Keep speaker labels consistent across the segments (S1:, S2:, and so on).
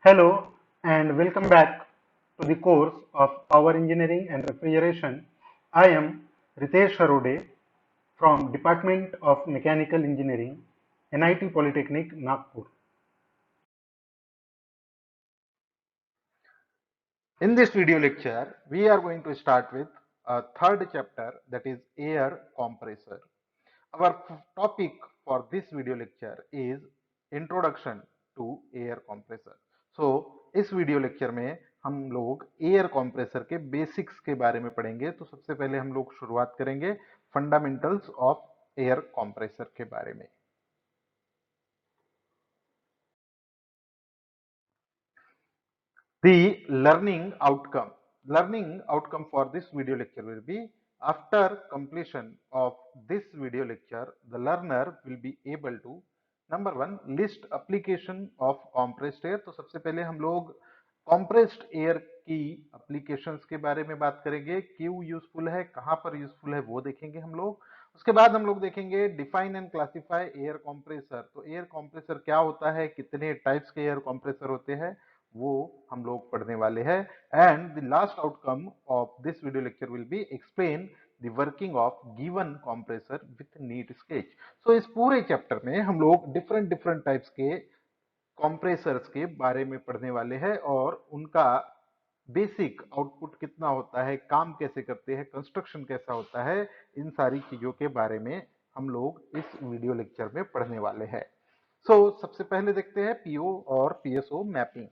S1: Hello and welcome back to the course of Power Engineering and Refrigeration. I am Ritesh Harode from Department of Mechanical Engineering, NIT Polytechnic, Nagpur.
S2: In this video lecture, we are going to start with a third chapter, that is air compressor. Our topic for this video lecture is introduction to air compressor. So इस video lecture में हम लोग air compressor के basics के बारे में पढ़ेंगे। तो सबसे पहले हम लोग शुरुआत करेंगे फंडामेंटल्स ऑफ एयर compressor के बारे में। The learning outcome for this video lecture will be, after completion of this video lecture, the learner will be able to, number one, list application of compressed air. तो सबसे पहले हम लोग compressed air की applications के बारे में बात करेंगे, क्यों यूजफुल है, कहां पर यूजफुल है वो देखेंगे हम लोग। उसके बाद हम लोग देखेंगे define and classify air compressor। तो एयर compressor क्या होता है, कितने टाइप्स के एयर compressor होते हैं, वो हम लोग पढ़ने वाले हैं। And the last outcome of this video lecture will be explain the working of given compressor with neat sketch. So इस पूरे चैप्टर में हम लोग डिफरेंट डिफरेंट टाइप्स के कंप्रेसर्स के बारे में पढ़ने वाले हैं और उनका बेसिक आउटपुट कितना होता है, काम कैसे करते हैं, कंस्ट्रक्शन कैसा होता है, इन सारी चीजों के बारे में हम लोग इस वीडियो लेक्चर में पढ़ने वाले हैं। सबसे पहले देखते हैं पीओ और पीएसओ मैपिंग।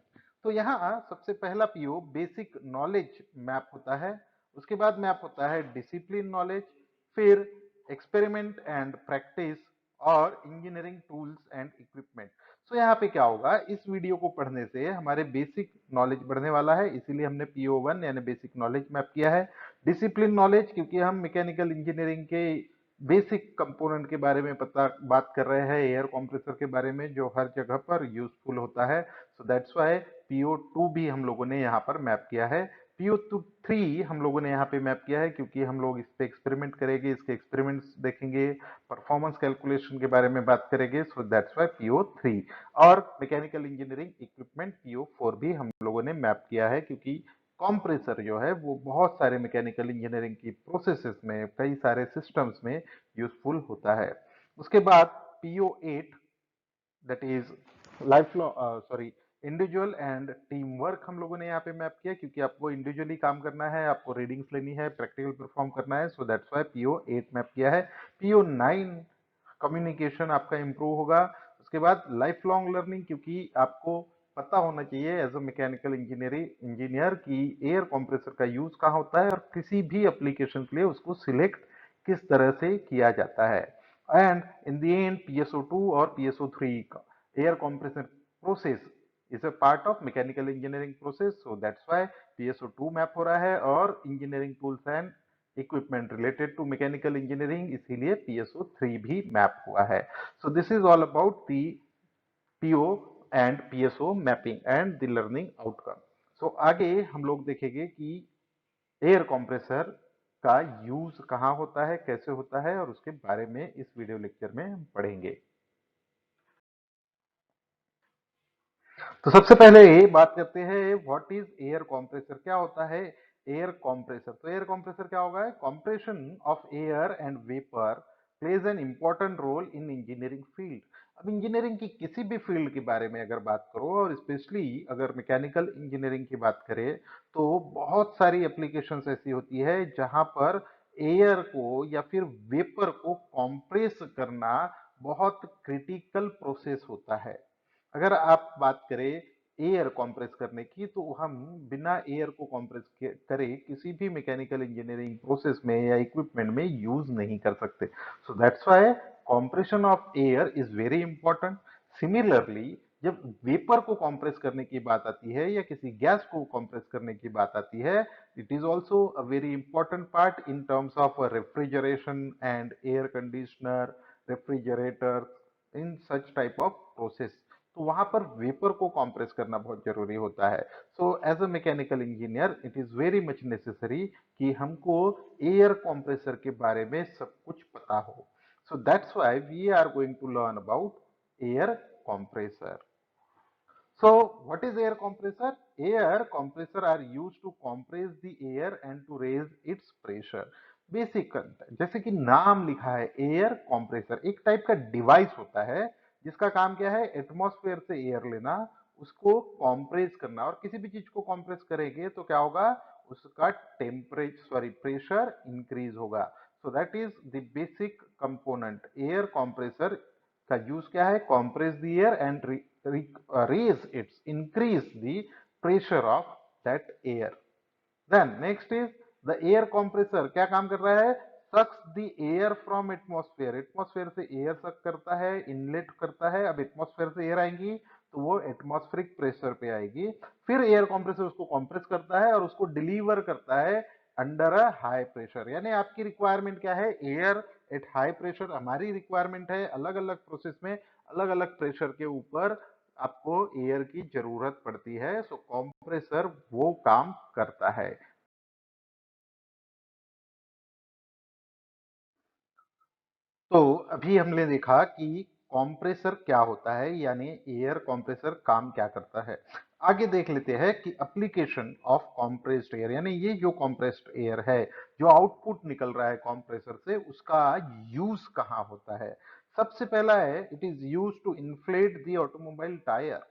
S2: तो यहाँ सबसे पहला पीओ बेसिक नॉलेज मैप होता है, उसके बाद मैप होता है डिसिप्लिन नॉलेज, फिर एक्सपेरिमेंट एंड प्रैक्टिस और इंजीनियरिंग टूल्स एंड इक्विपमेंट। यहाँ पे क्या होगा, इस वीडियो को पढ़ने से हमारे बेसिक नॉलेज बढ़ने वाला है, इसीलिए हमने PO1 यानी बेसिक नॉलेज मैप किया है। डिसिप्लिन नॉलेज, क्योंकि हम मैकेनिकल इंजीनियरिंग के बेसिक कंपोनेंट के बारे में बात कर रहे हैं, एयर compressor के बारे में, जो हर जगह पर यूजफुल होता है। सो दैट्स वाई PO2 भी हम लोगों ने यहाँ पर मैप किया है। PO3 हम लोगों ने यहाँ पे मैप किया है क्योंकि हम लोग इस पे एक्सपेरिमेंट करेंगे, इसके एक्सपेरिमेंट्स देखेंगे, परफॉर्मेंस कैलकुलेशन के बारे में बात करेंगे। सो दैट्स वाई PO3। और मैकेनिकल इंजीनियरिंग इक्विपमेंट PO4 भी हम लोगों ने मैप किया है, क्योंकि कंप्रेसर जो है वो बहुत सारे मैकेनिकल इंजीनियरिंग की प्रोसेसेस में, कई सारे सिस्टम्स में यूजफुल होता है। उसके बाद PO8, that is life sorry individual and team work, हम लोगों ने यहाँ पे मैप किया, क्योंकि आपको इंडिविजुअली काम करना है, आपको रीडिंग्स लेनी है, प्रैक्टिकल परफॉर्म करना है। सो दैट्स वाई PO8 मैप किया है। PO9 कम्युनिकेशन आपका इंप्रूव होगा। उसके बाद लाइफ लॉन्ग लर्निंग, क्योंकि आपको पता होना चाहिए एज अ मैकेनिकल इंजीनियर की एयर compressor का यूज कहाँ होता है और किसी भी एप्लीकेशन के लिए उसको सिलेक्ट किस तरह से किया जाता है। And in the end PSO2 और PSO3 air compressor process is a part of mechanical engineering process. So that's why PSO2 map हो रहा है, और engineering tools and equipment related to mechanical engineering, इसीलिए PSO3 भी मैप हुआ है। So this is all about the PO and PSO mapping and the learning outcome. आगे हम लोग देखेंगे कि एयर compressor का यूज कहाँ होता है, कैसे होता है, और उसके बारे में इस वीडियो लेक्चर में हम पढ़ेंगे। तो सबसे पहले बात करते हैं व्हाट इज एयर compressor, क्या होता है एयर compressor। तो एयर compressor क्या होगा, compression of air and vapor plays an important role in engineering field। अब इंजीनियरिंग की किसी भी फील्ड के बारे में अगर बात करो, और स्पेशली अगर मैकेनिकल इंजीनियरिंग की बात करें, तो बहुत सारी एप्लीकेशंस ऐसी होती है जहां पर एयर को या फिर वेपर को कॉम्प्रेस करना बहुत क्रिटिकल प्रोसेस होता है। अगर आप बात करें एयर कॉम्प्रेस करने की, तो हम बिना एयर को कॉम्प्रेस करे किसी भी मैकेनिकल इंजीनियरिंग प्रोसेस में या इक्विपमेंट में यूज नहीं कर सकते। सो that's why compression of air is very important. Similarly जब वेपर को कॉम्प्रेस करने की बात आती है या किसी गैस को कॉम्प्रेस करने की बात आती है, it is also a very important part in terms of refrigeration and air conditioner, refrigerator, in such type of process. तो वहां पर वेपर को कॉम्प्रेस करना बहुत जरूरी होता है। So as a mechanical engineer it is very much necessary कि हमको एयर compressor के बारे में सब कुछ पता हो। So that's why we are going to learn about air compressor। So what is air compressor? Air compressor are used to compress the air and to raise its pressure. Basic जैसे कि नाम लिखा है एयर कंप्रेसर, एक type का device होता है जिसका काम क्या है, एटमॉस्फेयर से एयर लेना, उसको कंप्रेस करना, और किसी भी चीज को कंप्रेस करेंगे तो क्या होगा, उसका प्रेशर इंक्रीज होगा। सो that is the basic component. Air compressor का यूज क्या है, compress the air and raise its increase the pressure of that air. Then next is the air compressor, क्या काम कर रहा है, sucks the air from atmosphere, atmosphere से air सक करता है, इनलेट करता है। अब एटमॉस्फेयर से एयर आएंगी तो वो एटमॉस्फेरिक प्रेशर पे आएगी, फिर एयर कंप्रेसर उसको कंप्रेस करता है और उसको डिलीवर करता है अंडर अ हाई प्रेशर। यानी आपकी रिक्वायरमेंट क्या है, एयर एट हाई प्रेशर। हमारी रिक्वायरमेंट है अलग अलग प्रोसेस में अलग अलग प्रेशर के ऊपर आपको एयर की जरूरत पड़ती है। सो कंप्रेसर वो काम करता है। तो अभी हमने देखा कि कंप्रेसर क्या होता है, यानी एयर कंप्रेसर काम क्या करता है। आगे देख लेते हैं कि एप्लीकेशन ऑफ कंप्रेस्ड एयर, यानी ये जो कंप्रेस्ड एयर है, जो आउटपुट निकल रहा है कंप्रेसर से, उसका यूज कहाँ होता है। सबसे पहला है, it is use to inflate the automobile tyre.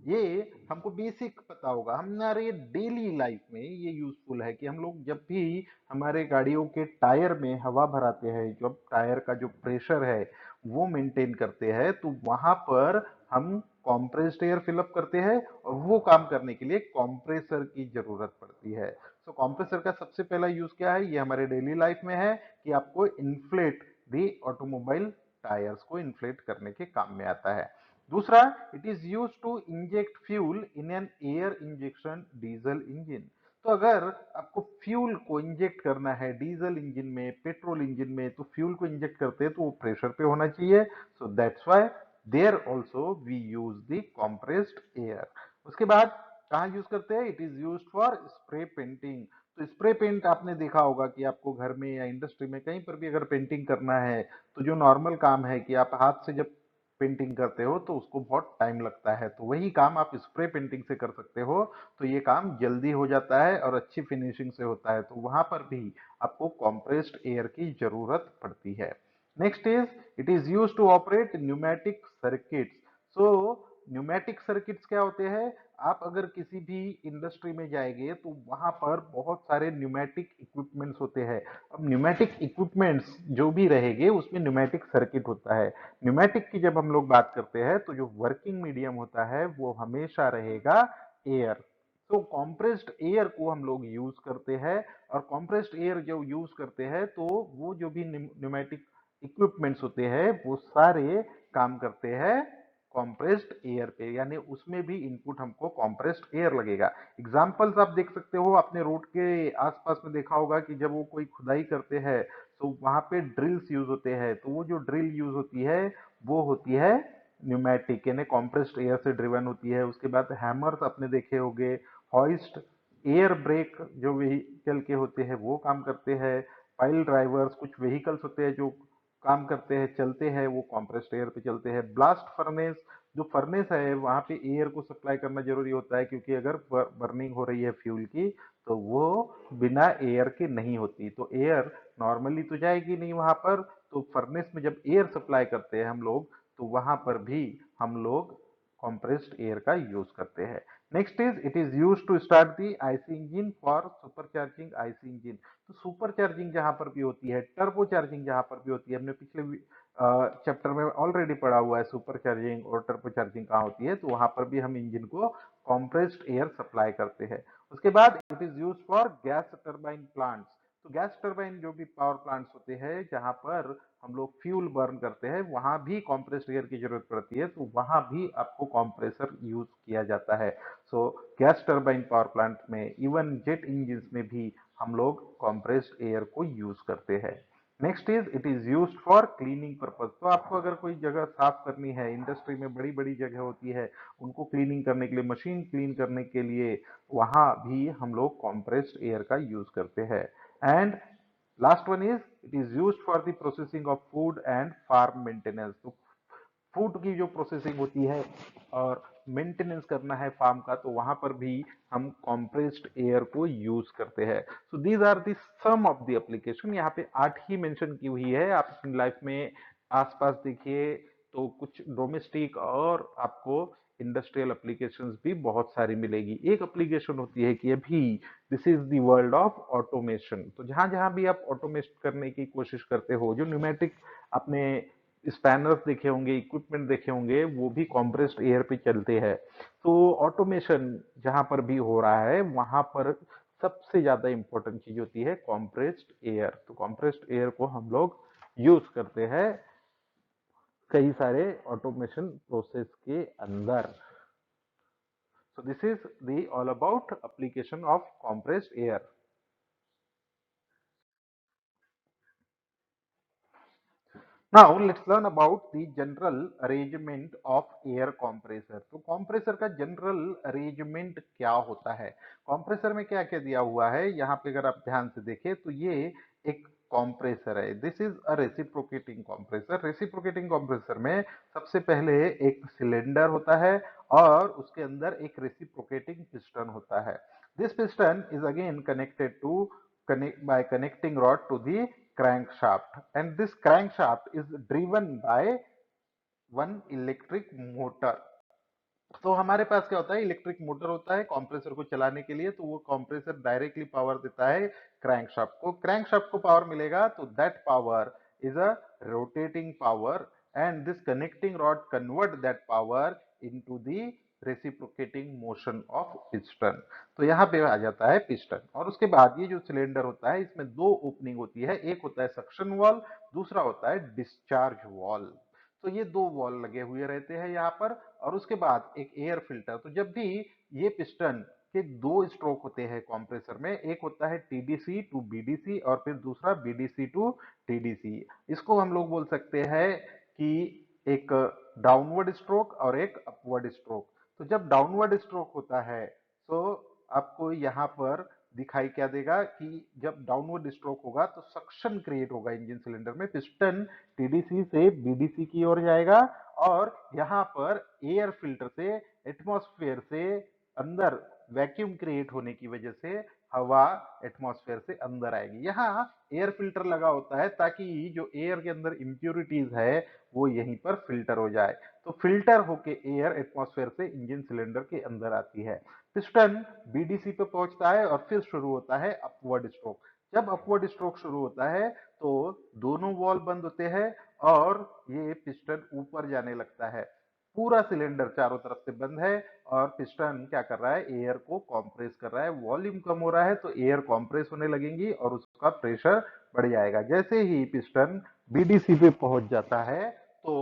S2: ये हमको बेसिक पता होगा, हमारे डेली लाइफ में ये यूजफुल है कि हम लोग जब भी हमारे गाड़ियों के टायर में हवा भराते हैं, जब टायर का जो प्रेशर है वो मेंटेन करते हैं, तो वहां पर हम कॉम्प्रेस्ड एयर फिलअप करते हैं, और वो काम करने के लिए कॉम्प्रेसर की जरूरत पड़ती है। सो कॉम्प्रेसर का सबसे पहला यूज क्या है, ये हमारे डेली लाइफ में है कि आपको इन्फ्लेट दी ऑटोमोबाइल टायर्स को इन्फ्लेट करने के काम में आता है। दूसरा, it is use to inject fuel in an air injection diesel engine. तो अगर आपको फ्यूल को इंजेक्ट करना है डीजल इंजन में, पेट्रोल इंजन में, तो फ्यूल को इंजेक्ट करते हैं तो वो प्रेशर पे होना चाहिए। So that's why there also we use the compressed air. उसके बाद कहाँ यूज करते हैं, it is use for spray painting. तो स्प्रे पेंट आपने देखा होगा कि आपको घर में या इंडस्ट्री में कहीं पर भी अगर पेंटिंग करना है, तो जो नॉर्मल काम है कि आप हाथ से जब पेंटिंग करते हो तो उसको बहुत टाइम लगता है, तो वही काम आप स्प्रे पेंटिंग से कर सकते हो। तो ये काम जल्दी हो जाता है और अच्छी फिनिशिंग से होता है, तो वहां पर भी आपको कंप्रेस्ड एयर की जरूरत पड़ती है। Next is, it is use to operate pneumatic circuits. So pneumatic circuits क्या होते हैं, आप अगर किसी भी इंडस्ट्री में जाएंगे तो वहां पर बहुत सारे न्यूमेटिक इक्विपमेंट्स होते हैं। अब न्यूमेटिक इक्विपमेंट्स जो भी रहेंगे उसमें न्यूमेटिक सर्किट होता है। न्यूमेटिक की जब हम लोग बात करते हैं तो जो वर्किंग मीडियम होता है वो हमेशा रहेगा एयर। तो कॉम्प्रेस्ड एयर को हम लोग यूज करते हैं, और कॉम्प्रेस्ड एयर जो यूज करते हैं तो वो जो भी न्यूमेटिक इक्विपमेंट्स होते हैं वो सारे काम करते हैं कॉम्प्रेस्ड एयर पे, यानी उसमें भी इनपुट हमको कॉम्प्रेस्ड एयर लगेगा। एग्जांपल्स आप देख सकते हो, आपने रोड के आसपास में देखा होगा कि जब वो कोई खुदाई करते हैं तो वहां पे ड्रिल्स यूज होते हैं, तो वो जो ड्रिल यूज होती है वो होती है न्यूमेटिक, यानी कॉम्प्रेस्ड एयर से ड्रिवन होती है। उसके बाद हैमर्स आपने देखे होंगे, हॉइस्ट, एयर ब्रेक जो व्हीकल के होते हैं वो काम करते हैं, पाइल ड्राइवर्स, कुछ व्हीकल्स होते हैं जो काम करते हैं, चलते हैं, वो कॉम्प्रेस्ड एयर पे चलते हैं। ब्लास्ट फर्नेस, जो फर्नेस है वहां पे एयर को सप्लाई करना जरूरी होता है, क्योंकि अगर बर्निंग हो रही है फ्यूल की तो वो बिना एयर के नहीं होती, तो एयर नॉर्मली तो जाएगी नहीं वहां पर। तो फर्नेस में जब एयर सप्लाई करते हैं हम लोग, तो वहां पर भी हम लोग कंप्रेस्ड एयर का यूज करते हैं। Next is, it is use to start the IC engine for supercharging IC engine. तो सुपर चार्जिंग जहां पर भी होती है, टर्बो चार्जिंग जहां पर भी होती है, हमने पिछले चैप्टर में ऑलरेडी पढ़ा हुआ है सुपर चार्जिंग और टर्बो चार्जिंग कहाँ होती है, तो वहां पर भी हम इंजन को कॉम्प्रेस्ड एयर सप्लाई करते हैं। उसके बाद it is use for gas turbine plants. तो गैस टर्बाइन जो भी पावर प्लांट्स होते हैं जहां पर हम लोग फ्यूल बर्न करते हैं, वहां भी कॉम्प्रेस्ड एयर की जरूरत पड़ती है, तो वहां भी आपको कॉम्प्रेसर यूज किया जाता है। सो गैस टर्बाइन पावर प्लांट में, इवन जेट इंजन में भी हम लोग कॉम्प्रेस्ड एयर को यूज करते हैं। Next is, it is use for cleaning purpose. तो आपको अगर कोई जगह साफ करनी है, इंडस्ट्री में बड़ी बड़ी जगह होती है, उनको क्लीनिंग करने के लिए, मशीन क्लीन करने के लिए, वहां भी हम लोग कॉम्प्रेस्ड एयर का यूज करते हैं। And last one is, it is use for the processing of food and farm maintenance. तो फूड की जो प्रोसेसिंग होती है और मेंटेनेंस करना है फार्म का, तो वहां पर भी हम कॉम्प्रेस्ड एयर को यूज करते हैं। So these are the some of the application. यहाँ पे 8 ही मेंशन की हुई है। आप अपनी लाइफ में आसपास देखिए तो कुछ डोमेस्टिक और आपको इंडस्ट्रियल एप्लीकेशंस भी बहुत सारी मिलेगी। एक एप्लीकेशन होती है कि अभी this is the world of automation. तो जहां जहां भी आप ऑटोमेट करने की कोशिश करते हो, जो न्यूमेटिक आपने स्पैनर्स देखे होंगे, इक्विपमेंट देखे होंगे, वो भी कॉम्प्रेस्ड एयर पे चलते हैं। तो ऑटोमेशन जहां पर भी हो रहा है वहां पर सबसे ज्यादा इंपॉर्टेंट चीज होती है कॉम्प्रेस्ड एयर। तो कॉम्प्रेस्ड एयर को हम लोग यूज करते हैं कई सारे ऑटोमेशन प्रोसेस के अंदर। So this is the all about application of compressed air. Now let's learn about the general arrangement of air compressor. तो compressor का general arrangement क्या होता है? compressor में क्या क्या दिया हुआ है? यहाँ पे अगर आप ध्यान से देखें तो ये एक compressor है। This is a reciprocating compressor. reciprocating compressor में सबसे पहले एक सिलेंडर होता है और उसके अंदर एक reciprocating piston होता है। This piston is again connected to by connecting rod to the crankshaft, and this crankshaft is driven by one electric motor. तो हमारे पास क्या होता है, इलेक्ट्रिक मोटर होता है कंप्रेसर को चलाने के लिए। तो वो कंप्रेसर डायरेक्टली पावर देता है क्रैंकशाफ्ट को। क्रैंकशाफ्ट को पावर मिलेगा तो that power is a rotating power, and this connecting rod convert that power into the reciprocating motion of piston. तो यहाँ पे आ जाता है पिस्टन। और उसके बाद ये जो सिलेंडर होता है इसमें दो ओपनिंग होती है, एक होता है सक्शन वॉल, दूसरा होता है डिस्चार्ज वॉल। तो ये दो वॉल लगे हुए रहते हैं यहाँ पर। और उसके बाद एक एयर फिल्टर। तो जब भी ये पिस्टन के दो स्ट्रोक होते हैं कंप्रेसर में, एक होता है टीडीसी टू बीडीसी और फिर दूसरा बीडीसी टू टीडीसी। इसको हम लोग बोल सकते हैं कि एक डाउनवर्ड स्ट्रोक और एक अपवर्ड स्ट्रोक। तो जब डाउनवर्ड स्ट्रोक होता है तो आपको यहाँ पर दिखाई क्या देगा कि जब डाउनवर्ड स्ट्रोक होगा तो सक्शन क्रिएट होगा इंजन सिलेंडर में, पिस्टन टीडीसी से बीडीसी की ओर जाएगा और यहाँ पर एयर फिल्टर से, एटमॉस्फेयर से अंदर वैक्यूम क्रिएट होने की वजह से हवा एटमॉस्फेयर से अंदर आएगी। यहाँ एयर फिल्टर लगा होता है ताकि जो एयर के अंदर इंप्योरिटीज है वो यहीं पर फिल्टर हो जाए। तो फिल्टर होके एयर एटमॉस्फेयर से इंजन सिलेंडर के अंदर आती है। पिस्टन बीडीसी पे पहुंचता है और फिर शुरू होता है अपवर्ड स्ट्रोक। जब अपवर्ड स्ट्रोक शुरू होता है तो दोनों वॉल बंद होते हैं और ये पिस्टन ऊपर जाने लगता है। पूरा सिलेंडर चारों तरफ से बंद है और पिस्टन क्या कर रहा है, एयर को कंप्रेस कर रहा है। वॉल्यूम कम हो रहा है तो एयर कंप्रेस होने लगेंगी और उसका प्रेशर बढ़ जाएगा। जैसे ही पिस्टन बीडीसी पे पहुंच जाता है तो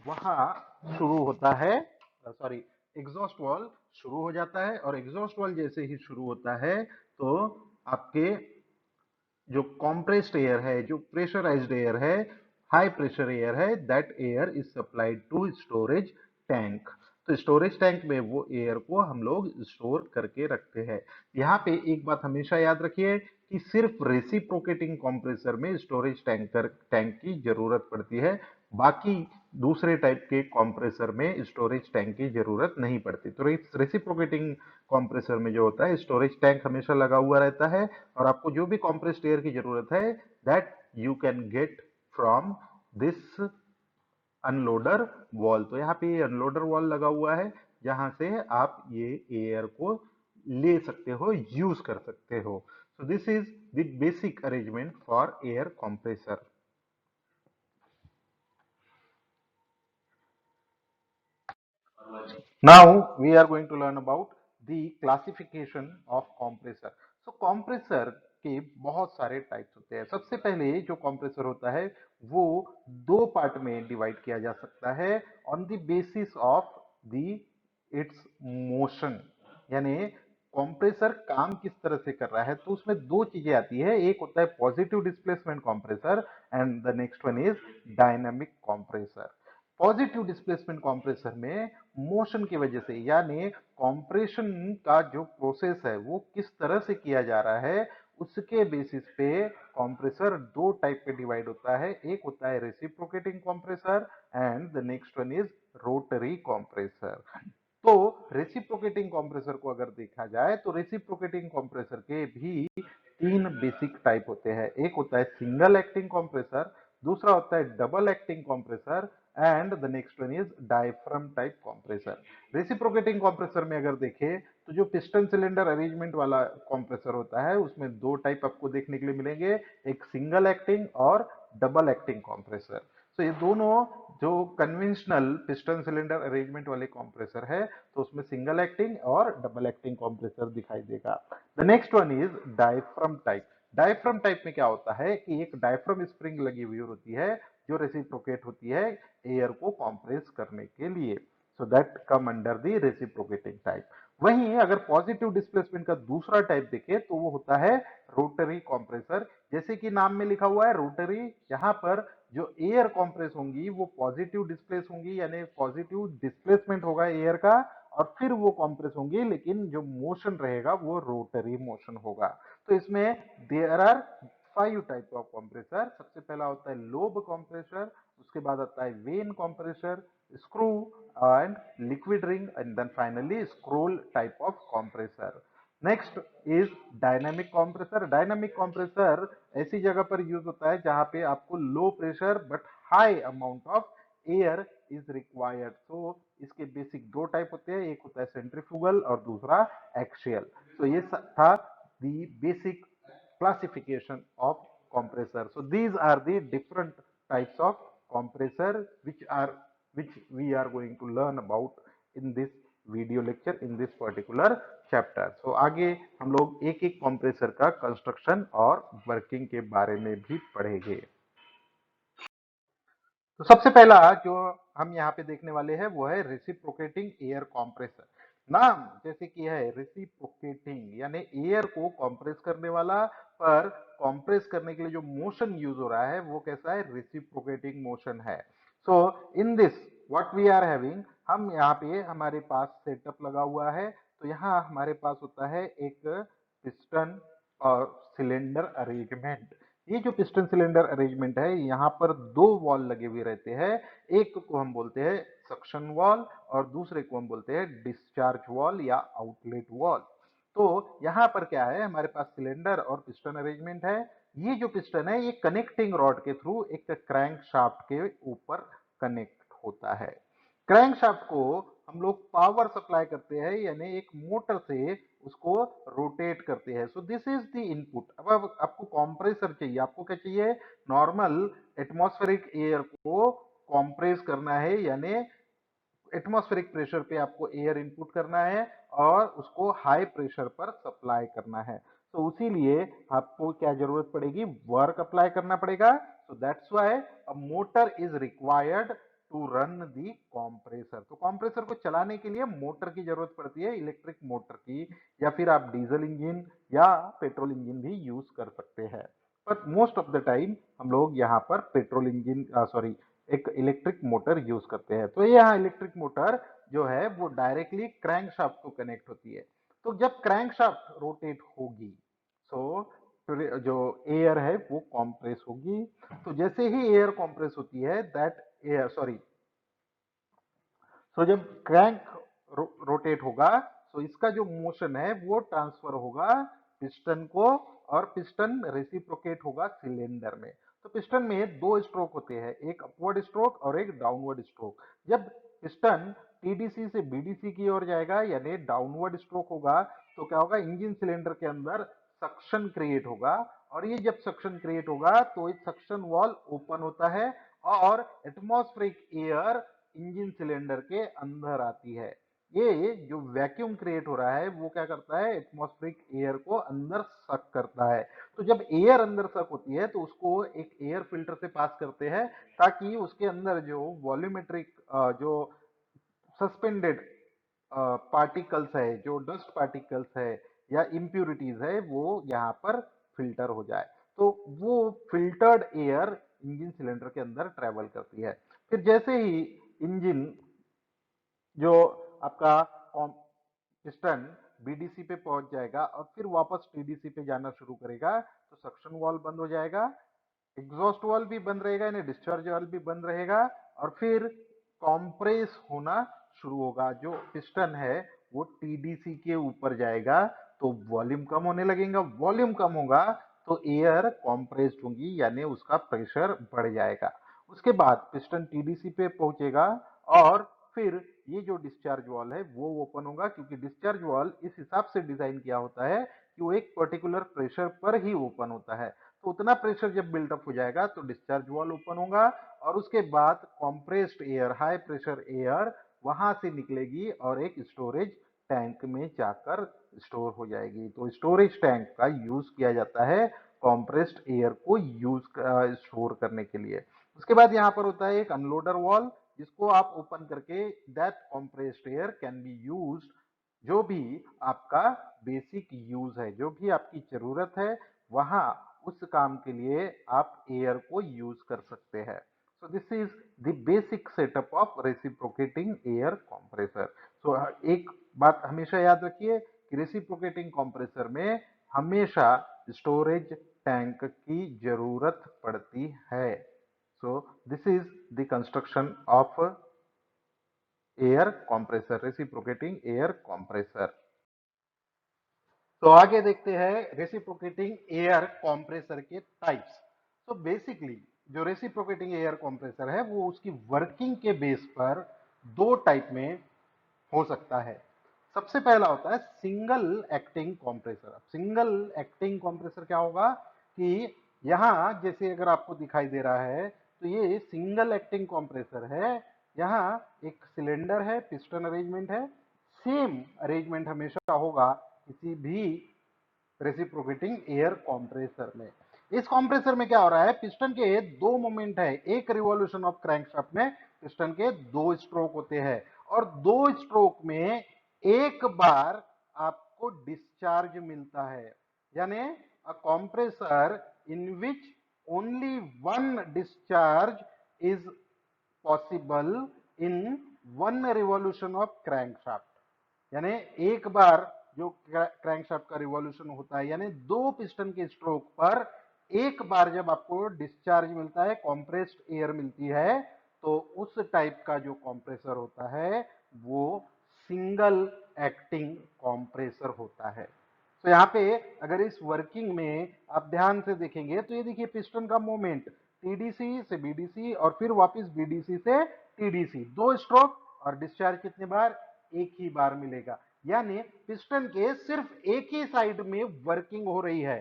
S2: वहां शुरू होता है, सॉरी, एग्जॉस्ट वॉल शुरू हो जाता है। और एग्जॉस्ट वॉल जैसे ही शुरू होता है तो आपके जो कॉम्प्रेस्ड एयर है, जो प्रेशराइज्ड एयर है, हाई प्रेशर एयर है, that air is supplied to storage tank. तो स्टोरेज टैंक में वो एयर को हम लोग स्टोर करके रखते हैं। यहाँ पे एक बात हमेशा याद रखिए कि सिर्फ रेसिप्रोकेटिंग कंप्रेसर में स्टोरेज टैंक की जरूरत पड़ती है, बाकी दूसरे टाइप के कंप्रेसर में स्टोरेज टैंक की जरूरत नहीं पड़ती। तो रेसिप्रोकेटिंग कंप्रेसर में जो होता है स्टोरेज टैंक हमेशा लगा हुआ रहता है और आपको जो भी कंप्रेस्ड एयर की जरूरत है that you can get from this unloader wall. तो यहाँ पे अनलोडर वॉल लगा हुआ है जहां से आप ये एयर को ले सकते हो, यूज कर सकते हो। सो this is the basic arrangement for air compressor. Now we are going to learn about the classification of compressor. So compressor के बहुत सारे टाइप्स होते हैं। सबसे पहले जो compressor होता है वो दो पार्ट में डिवाइड किया जा सकता है on the basis of the it's motion. यानी कंप्रेसर काम किस तरह से कर रहा है तो उसमें दो चीजें आती है, एक होता है positive displacement compressor and the next one is dynamic compressor. Positive displacement compressor में मोशन की वजह से, यानी कंप्रेशन का जो प्रोसेस है वो किस तरह से किया जा रहा है उसके बेसिस पे कंप्रेसर दो टाइप पे डिवाइड होता है। एक होता है reciprocating compressor and the next one is rotary compressor. तो रेसिप्रोकेटिंग कंप्रेसर को अगर देखा जाए तो रेसिप्रोकेटिंग कंप्रेसर के भी तीन बेसिक टाइप होते हैं। एक होता है सिंगल एक्टिंग कंप्रेसर, दूसरा होता है double acting compressor and the next one is diaphragm type compressor. Reciprocating compressor में अगर देखें तो जो पिस्टन सिलेंडर अरेंजमेंट वाला कंप्रेसर होता है उसमें दो टाइप आपको देखने के लिए मिलेंगे, एक सिंगल एक्टिंग और डबल एक्टिंग कंप्रेसर। तो ये दोनों जो कन्वेंशनल पिस्टन सिलेंडर अरेंजमेंट वाले कंप्रेसर है तो उसमें सिंगल एक्टिंग और डबल एक्टिंग कंप्रेसर दिखाई देगा। The next one is diaphragm type. Diaphragm type में क्या होता है कि एक डायफ्राम स्प्रिंग लगी हुई होती है जो रेसिप्रोकेट होती है एयर को कंप्रेस करने के लिए, so that come under the reciprocating type. वहीं अगर पॉजिटिव डिस्प्लेसमेंट का दूसरा टाइप देखें तो वो होता है रोटरी कंप्रेसर। जैसे कि नाम में लिखा हुआ है रोटरी, यहाँ पर जो एयर कंप्रेस होंगी वो पॉजिटिव डिस्प्लेस होंगी, यानी पॉजिटिव डिस्प्लेसमेंट होगा एयर का और फिर वो कंप्रेस होंगी, लेकिन जो मोशन रहेगा वो रोटरी मोशन होगा। तो इसमें there are 5 type of compressor. सबसे पहला होता है लोब कंप्रेसर, उसके बाद आता है vane compressor, screw and liquid ring and then finally scroll type of compressor. Next is dynamic compressor. Dynamic compressor ऐसी जगह पर यूज होता है जहां पे आपको low pressure but high amount of air is required. तो इसके बेसिक दो टाइप होते हैं, एक होता है सेंट्रीफ्यूगल और दूसरा एक्सियल। तो ये था the basic classification of compressor. So these are the different types of compressor which we are going to learn about in this video lecture in this particular chapter. So आगे हम लोग एक एक कंप्रेसर का construction और working के बारे में भी पढ़ेंगे। तो सबसे पहला जो हम यहाँ पे देखने वाले हैं वो है रेसिप्रोकेटिंग एयर कंप्रेसर। नाम जैसे कि है रेसिप्रोकेटिंग यानी एयर को कंप्रेस करने वाला, पर कंप्रेस करने के लिए जो मोशन यूज हो रहा है वो कैसा है, रेसिप्रोकेटिंग मोशन है। So in this what we are having, हम यहाँ पे हमारे पास सेटअप लगा हुआ है। तो यहाँ हमारे पास होता है एक पिस्टन और सिलेंडर अरेंजमेंट। ये जो पिस्टन सिलेंडर अरेंजमेंट है यहाँ पर दो वॉल लगे हुए रहते हैं, एक को हम बोलते हैं सक्शन वॉल और दूसरे को हम बोलते हैं डिस्चार्ज वॉल या आउटलेट वॉल। तो यहाँ पर क्या है, हमारे पास सिलेंडर और पिस्टन अरेंजमेंट है। ये जो पिस्टन है ये कनेक्टिंग रॉड के थ्रू एक क्रैंक शाफ्ट के ऊपर कनेक्ट होता है। क्रैंक शाफ्ट को हम लोग पावर सप्लाई करते हैं, यानी एक मोटर से उसको रोटेट करते हैं। So this is the input. अब आपको कंप्रेसर चाहिए, आपको क्या चाहिए, नॉर्मल एटमॉस्फेरिक एयर को कंप्रेस करना है, यानी एटमॉस्फेरिक प्रेशर पे आपको एयर इनपुट करना है और उसको हाई प्रेशर पर सप्लाई करना है। तो उसी लिए आपको क्या जरूरत पड़ेगी, वर्क अप्लाई करना पड़ेगा। So that's why a motor is required to run the compressor. तो कंप्रेसर को चलाने के लिए मोटर की जरूरत पड़ती है, इलेक्ट्रिक मोटर की, या फिर आप डीजल इंजन या पेट्रोल इंजन भी यूज कर सकते हैं। But most of the time हम लोग यहाँ पर पेट्रोल इंजन सॉरी एक इलेक्ट्रिक मोटर यूज करते हैं। तो यहाँ इलेक्ट्रिक मोटर जो है वो डायरेक्टली क्रैंक शाफ्ट को कनेक्ट होती है। तो जब क्रैंक शाफ्ट रोटेट होगी सो जो एयर है वो कॉम्प्रेस होगी। तो जैसे ही एयर कॉम्प्रेस होती है दैट एयर सॉरी सो जब क्रैंक रोटेट होगा तो इसका जो मोशन है वो ट्रांसफर होगा पिस्टन को और पिस्टन रेसिप्रोकेट होगा सिलेंडर में। तो पिस्टन में दो स्ट्रोक होते हैं, एक अपवर्ड स्ट्रोक और एक डाउनवर्ड स्ट्रोक। जब पिस्टन टीडीसी से बीडीसी की ओर जाएगा यानी डाउनवर्ड स्ट्रोक होगा तो क्या होगा, इंजन सिलेंडर के अंदर सक्शन क्रिएट होगा और ये जब सक्शन क्रिएट होगा तो इस सक्शन वॉल ओपन होता है और एटमॉस्फेरिक एयर इंजन सिलेंडर के अंदर आती है। ये जो वैक्यूम क्रिएट हो रहा है वो क्या करता है, एटमॉस्फेरिक एयर को अंदर सक करता है। तो जब एयर अंदर सक होती है तो उसको एक एयर फिल्टर से पास करते हैं ताकि उसके अंदर जो वॉल्यूमेट्रिक जो सस्पेंडेड पार्टिकल्स है, जो डस्ट पार्टिकल्स है या इम्प्यूरिटीज है वो यहाँ पर फिल्टर हो जाए। तो वो फिल्टर्ड एयर इंजन सिलेंडर के अंदर ट्रेवल करती है। फिर जैसे ही इंजन जो आपका पिस्टन बीडीसी पे पहुंच जाएगा और फिर वापस टीडीसी पे जाना शुरू करेगा तो सक्शन वॉल बंद हो जाएगा, एग्जॉस्ट वाल्व भी बंद रहेगा, यानी डिस्चार्ज वाल्व भी बंद रहेगा और फिर कॉम्प्रेस होना शुरू होगा, जो पिस्टन है वो टीडीसी के ऊपर जाएगा तो वॉल्यूम कम होने लगेगा, वॉल्यूम कम होगा तो एयर कॉम्प्रेस्ड होगी यानी उसका प्रेशर बढ़ जाएगा। उसके बाद पिस्टन टीडीसी पे पहुंचेगा और फिर ये जो डिस्चार्ज वाल्व है वो ओपन होगा, क्योंकि डिस्चार्ज वाल्व इस हिसाब से डिजाइन किया होता है कि वो एक पर्टिकुलर प्रेशर पर ही ओपन होता है। तो उतना प्रेशर जब बिल्डअप हो जाएगा तो डिस्चार्ज वाल्व ओपन होगा और उसके बाद compressed air, high pressure air वहां से निकलेगी और एक स्टोरेज टैंक में जाकर स्टोर हो जाएगी। तो स्टोरेज टैंक का यूज किया जाता है कॉम्प्रेस्ड एयर को यूज स्टोर करने के लिए। उसके बाद यहाँ पर होता है एक अनलोडर वॉल्व, जिसको आप ओपन करके that compressed air can be used, जो भी आपका बेसिक यूज है, जो भी आपकी जरूरत है वहां उस काम के लिए आप एयर को यूज कर सकते हैं। So this is the basic setup of reciprocating air compressor. So एक बात हमेशा याद रखिए कि रेसिप्रोकेटिंग कंप्रेसर में हमेशा स्टोरेज टैंक की जरूरत पड़ती है। So this is the construction of air compressor, reciprocating air compressor. तो आगे देखते हैं रेसिप्रोकेटिंग एयर कंप्रेसर के टाइप्स। तो बेसिकली जो रेसिप्रोकेटिंग एयर कंप्रेसर है वो उसकी वर्किंग के बेस पर दो टाइप में हो सकता है। सबसे पहला होता है single acting compressor. Single acting compressor क्या होगा कि यहां जैसे अगर आपको दिखाई दे रहा है तो ये सिंगल एक्टिंग कंप्रेसर है। यहां एक सिलेंडर है, पिस्टन अरेंजमेंट है, सेम अरेंजमेंट हमेशा होगा किसी भी रेसिप्रोकेटिंग एयर कंप्रेसर में। इस कंप्रेसर में क्या हो रहा है, पिस्टन के दो मोमेंट है, एक रिवॉल्यूशन ऑफ क्रैंकशाफ्ट में पिस्टन के दो स्ट्रोक होते हैं और दो स्ट्रोक में एक बार आपको डिस्चार्ज मिलता है, यानी a compressor in which only one discharge is possible in one revolution of crankshaft. यानी एक बार जो क्रैंकशाफ्ट का रिवॉल्यूशन होता है, यानी दो पिस्टन के स्ट्रोक पर एक बार जब आपको डिस्चार्ज मिलता है, कॉम्प्रेस्ड एयर मिलती है, तो उस टाइप का जो कॉम्प्रेसर होता है वो सिंगल एक्टिंग कॉम्प्रेसर होता है। तो यहाँ पे अगर इस वर्किंग में आप ध्यान से देखेंगे तो ये देखिए पिस्टन का मूवमेंट टीडीसी से बीडीसी और फिर वापस बीडीसी से टीडीसी, दो स्ट्रोक और डिस्चार्ज कितने बार, एक ही बार मिलेगा। यानी पिस्टन के सिर्फ एक ही साइड में वर्किंग हो रही है,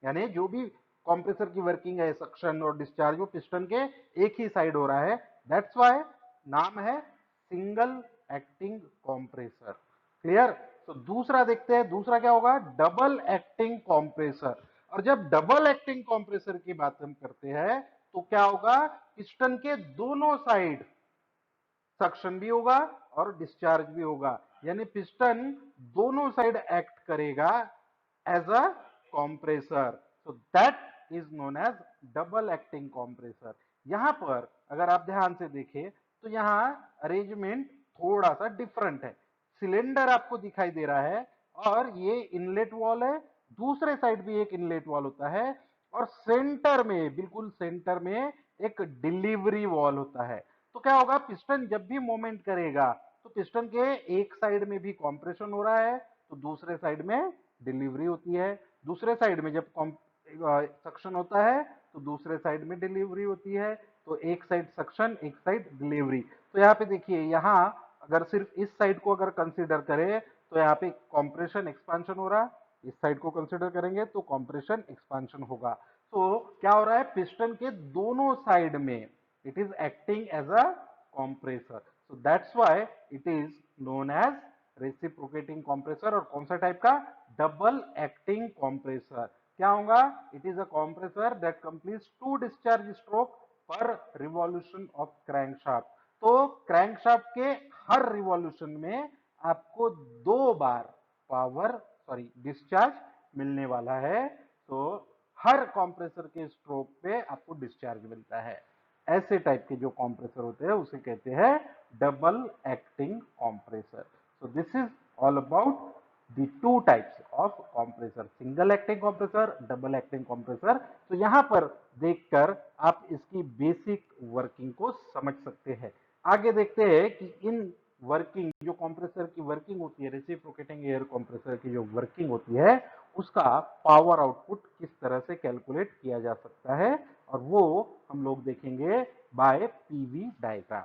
S2: यानी जो भी कंप्रेसर की वर्किंग है सक्शन और डिस्चार्ज वो पिस्टन के एक ही साइड हो रहा है। दैट्स व्हाई नाम है सिंगल एक्टिंग कंप्रेसर। क्लियर। तो दूसरा देखते हैं, दूसरा क्या होगा, डबल एक्टिंग कंप्रेसर। और जब डबल एक्टिंग कंप्रेसर की बात हम करते हैं तो क्या होगा, पिस्टन के दोनों साइड सक्शन भी होगा और डिस्चार्ज भी होगा, यानी पिस्टन दोनों साइड एक्ट करेगा as a compressor. So that is known as double acting compressor. यहां पर अगर आप ध्यान से देखें तो यहां अरेंजमेंट थोड़ा सा डिफरेंट है। सिलेंडर आपको दिखाई दे रहा है और ये इनलेट वॉल है, दूसरे साइड भी एक इनलेट वॉल होता है और सेंटर में, बिल्कुल सेंटर में एक डिलीवरी वॉल होता है। तो क्या होगा, पिस्टन जब भी मूवमेंट करेगा तो पिस्टन के एक साइड में भी कॉम्प्रेशन हो रहा है तो दूसरे साइड में डिलीवरी होती है, दूसरे साइड में जब सक्शन होता है तो दूसरे साइड में डिलीवरी होती है। तो एक साइड सक्शन, एक साइड डिलीवरी। तो यहाँ पे देखिए, यहाँ अगर सिर्फ इस साइड को अगर कंसीडर करें तो यहाँ पे कॉम्प्रेशन एक्सपांशन हो रहा है, इस साइड को कंसीडर करेंगे तो कॉम्प्रेशन एक्सपांशन होगा। तो क्या हो रहा है, पिस्टन के दोनों साइड में it is acting as a compressor, so that's why it is known as reciprocating compressor। और कौन सा टाइप का, डबल एक्टिंग compressor। क्या होगा, it is a compressor that completes two discharge stroke per revolution of crankshaft। तो crankshaft के हर revolution में आपको दो बार पावर डिस्चार्ज मिलने वाला है। तो हर कंप्रेसर के स्ट्रोक पे आपको डिस्चार्ज मिलता है। ऐसे टाइप के जो कंप्रेसर होते हैं उसे कहते हैं double acting compressor. So this is all about the two types of compressor, single acting compressor, double acting compressor. तो यहां पर देखकर आप इसकी बेसिक वर्किंग को समझ सकते हैं। आगे देखते हैं कि इन वर्किंग, जो कंप्रेसर की वर्किंग होती है, रेसिप्रोकेटिंग एयर कंप्रेसर की जो वर्किंग होती है, उसका पावर आउटपुट किस तरह से कैलकुलेट किया जा सकता है, और वो हम लोग देखेंगे बाय पीवी डायग्राम।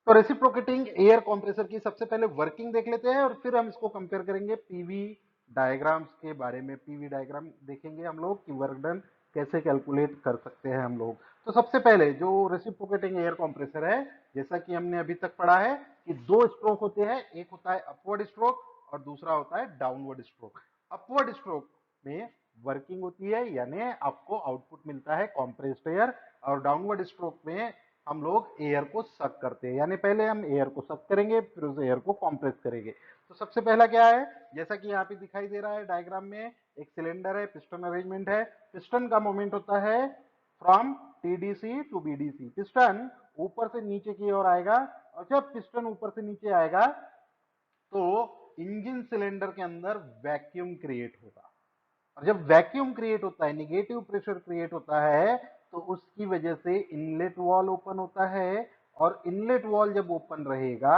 S2: तो रेसिप्रोकेटिंग एयर कंप्रेसर की सबसे पहले वर्किंग देख लेते हैं और फिर हम इसको कंपेयर करेंगे पीवी डायग्राम्स के बारे में। पीवी डायग्राम देखेंगे हम लोग कि वर्क डन कैसे कैलकुलेट कर सकते हैं हम लोग। तो सबसे पहले जो रेसिप्रोकेटिंग एयर कंप्रेसर है, जैसा कि हमने अभी तक पढ़ा है कि दो स्ट्रोक होते हैं, एक होता है अपवर्ड स्ट्रोक और दूसरा होता है डाउनवर्ड स्ट्रोक। अपवर्ड स्ट्रोक में वर्किंग होती है, यानी आपको आउटपुट मिलता है कॉम्प्रेस्ड एयर, और डाउनवर्ड स्ट्रोक में हम लोग एयर को सक करते हैं, यानी पहले हम एयर को सक करेंगे फिर उस एयर को कंप्रेस करेंगे। तो सबसे पहला क्या है, जैसा कि यहाँ पे दिखाई दे रहा है डायग्राम में, एक सिलेंडर है, पिस्टन अरेंजमेंट है। पिस्टन का मूवमेंट होता है from TDC to BDC. Piston ऊपर से नीचे की ओर आएगा, और जब पिस्टन ऊपर से नीचे आएगा तो इंजन सिलेंडर के अंदर वैक्यूम क्रिएट होगा, और जब वैक्यूम क्रिएट होता है, निगेटिव प्रेशर क्रिएट होता है, तो उसकी वजह से इनलेट वॉल ओपन होता है, और इनलेट वॉल जब ओपन रहेगा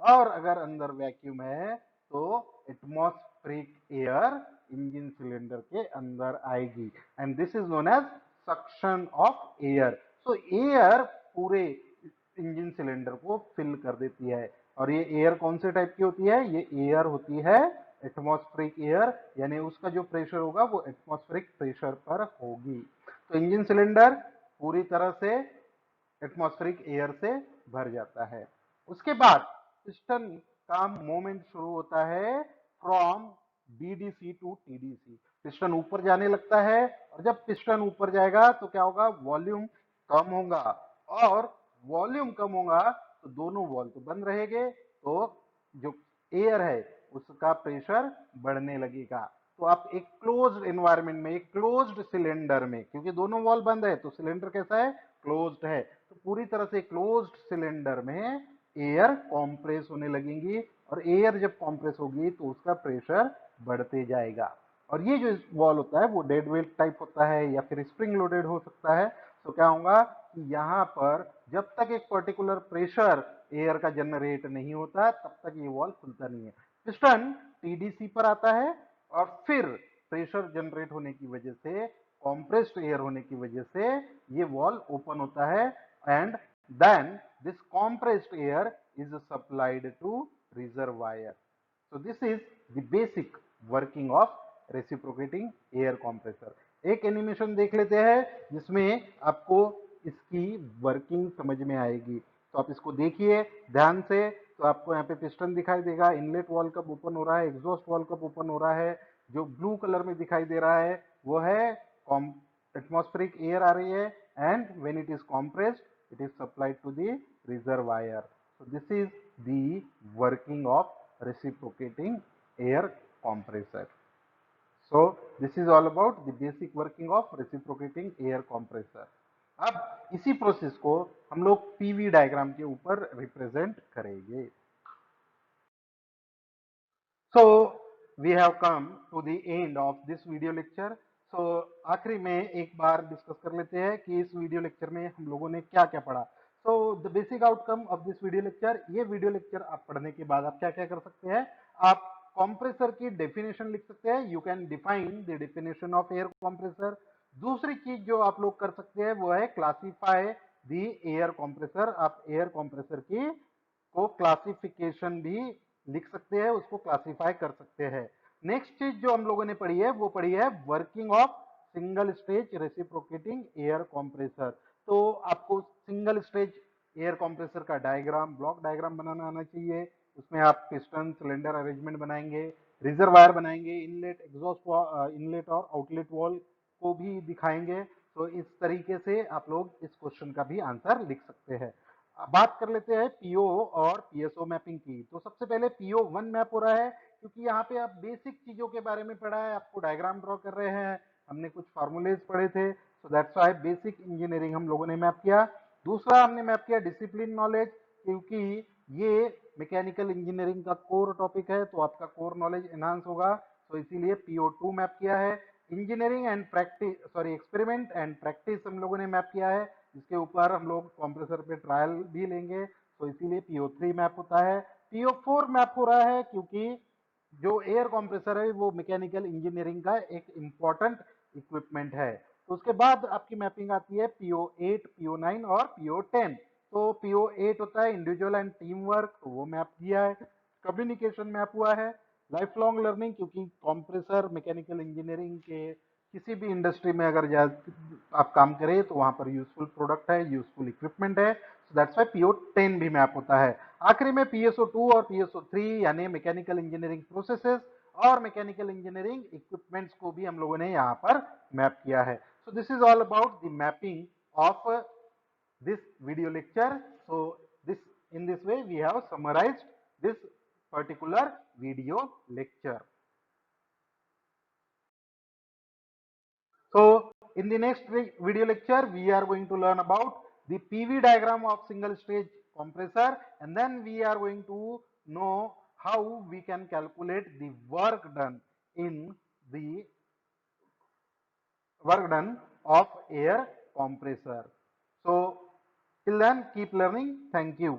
S2: और अगर अंदर वैक्यूम है तो एटमॉस्फेरिक एयर इंजन सिलेंडर के अंदर आएगी, and this is known as suction of air. So air पूरे इंजन सिलेंडर को फिल कर देती है, और ये एयर कौन से टाइप की होती है, ये एयर होती है एटमॉस्फेरिक एयर, यानी उसका जो प्रेशर होगा वो एटमॉस्फेरिक प्रेशर पर होगी। तो इंजन सिलेंडर पूरी तरह से एटमॉस्फेरिक एयर से भर जाता है। उसके बाद पिस्टन का मूवमेंट शुरू होता है from BDC to TDC. Piston ऊपर जाने लगता है, और जब पिस्टन ऊपर जाएगा तो क्या होगा, वॉल्यूम कम होगा, और वॉल्यूम कम होगा तो दोनों वॉल तो बंद रहेंगे, तो जो एयर है उसका प्रेशर बढ़ने लगेगा। तो आप एक क्लोज्ड एनवायरनमेंट में, एक क्लोज्ड सिलेंडर में, क्योंकि दोनों वॉल बंद है तो सिलेंडर कैसा है, क्लोज्ड है, तो पूरी तरह से क्लोज्ड सिलेंडर में एयर कॉम्प्रेस होने लगेंगी, और एयर जब कॉम्प्रेस होगी तो उसका प्रेशर बढ़ते जाएगा। और ये जो वॉल होता है वो डेड वेट टाइप होता है या फिर स्प्रिंग लोडेड हो सकता है। तो क्या होगा कि यहाँ पर जब तक एक पर्टिकुलर प्रेशर एयर का जनरेट नहीं होता तब तक ये वॉल खुलता नहीं है। पिस्टन टीडीसी पर आता है, और फिर प्रेशर जनरेट होने की वजह से, कॉम्प्रेस्ड एयर होने की वजह से ये वॉल ओपन होता है, and then this compressed air is supplied to reservoir. So this is the basic working of reciprocating air compressor. एक एनिमेशन देख लेते हैं जिसमें आपको इसकी वर्किंग समझ में आएगी, तो आप इसको देखिए ध्यान से। तो आपको यहाँ पे पिस्टन दिखाई देगा, इनलेट वॉल कब ओपन हो रहा है, एग्जॉस्ट वॉल कब ओपन हो रहा है, जो ब्लू कलर में दिखाई दे रहा है वो है एटमॉस्फेरिक एयर आ रही है, and when it is compressed it is supplied to the reservoir. So this is the working of reciprocating air compressor. So this is all about the basic working of reciprocating air compressor. अब इसी process को हम लोग PV diagram के ऊपर represent करेंगे। So we have come to the end of this video lecture. So आखिरी में एक बार डिस्कस कर लेते हैं कि इस वीडियो लेक्चर में हम लोगों ने क्या क्या पढ़ा। So the basic outcome of this video lecture, ये वीडियो लेक्चर आप पढ़ने के बाद आप क्या क्या कर सकते हैं, आप कंप्रेसर की डेफिनेशन लिख सकते हैं, you can define the definition of air compressor. दूसरी चीज जो आप लोग कर सकते हैं वो है क्लासिफाई द एयर कंप्रेसर। आप एयर कंप्रेसर की को क्लासिफिकेशन भी लिख सकते हैं, उसको क्लासिफाई कर सकते हैं। नेक्स्ट चीज जो हम लोगों ने पढ़ी है वो पढ़ी है working of single stage reciprocating air compressor. तो आपको सिंगल स्टेज एयर कंप्रेसर का डायग्राम, ब्लॉक डायग्राम बनाना आना चाहिए। उसमें आप पिस्टन सिलेंडर अरेंजमेंट बनाएंगे, रिजर्वायर बनाएंगे, इनलेट एग्जॉस्ट इनलेट और आउटलेट वॉल को भी दिखाएंगे। तो इस तरीके से आप लोग इस क्वेश्चन का भी आंसर लिख सकते हैं। बात कर लेते हैं पीओ और पीएसओ मैपिंग की। तो सबसे पहले पीओ 1 मैप हो रहा है, क्योंकि यहाँ पे आप बेसिक चीजों के बारे में पढ़ा है, आपको डायग्राम ड्रॉ कर रहे हैं, हमने कुछ फार्मूलेज पढ़े थे, सो दैट्स व्हाई बेसिक इंजीनियरिंग हम लोगों ने मैप किया। दूसरा हमने मैप किया डिसिप्लिन नॉलेज, क्योंकि ये मैकेनिकल इंजीनियरिंग का कोर टॉपिक है, तो आपका कोर नॉलेज एनहांस होगा, तो इसीलिए पीओ 2 मैप किया है। Engineering and practice experiment and practice हम लोगों ने मैप किया है, जिसके ऊपर हम लोग कंप्रेसर पे ट्रायल भी लेंगे, तो इसीलिए PO3 मैप होता है। PO4 मैप हो रहा है क्योंकि जो एयर कंप्रेसर है वो मैकेनिकल इंजीनियरिंग का एक इम्पॉर्टेंट इक्विपमेंट है। तो उसके बाद आपकी मैपिंग आती है PO8, PO9 और PO10। तो PO8 होता है इंडिविजुअल एंड टीम वर्क, तो वो मैप दिया है। कम्युनिकेशन मैप हुआ है। लाइफ लॉन्ग लर्निंग, क्योंकि कंप्रेसर मैकेनिकल इंजीनियरिंग के किसी भी इंडस्ट्री में अगर आप काम करें तो वहां पर यूजफुल प्रोडक्ट है, यूजफुल इक्विपमेंट है, सो दैट्स व्हाई PO10 भी मैप होता है। आखिरी में PSO2 और PSO3 यानी मैकेनिकल इंजीनियरिंग प्रोसेसेस और मैकेनिकल इंजीनियरिंग इक्विपमेंट्स को भी हम लोगों ने यहाँ पर मैप किया है। So this is all about the mapping of this video lecture. So this in this way we have summarized this particular video lecture. So in the next video lecture we are going to learn about the PV diagram of single stage compressor, and then we are going to know how we can calculate the work done in the work done of air compressor. So till then keep learning. Thank you.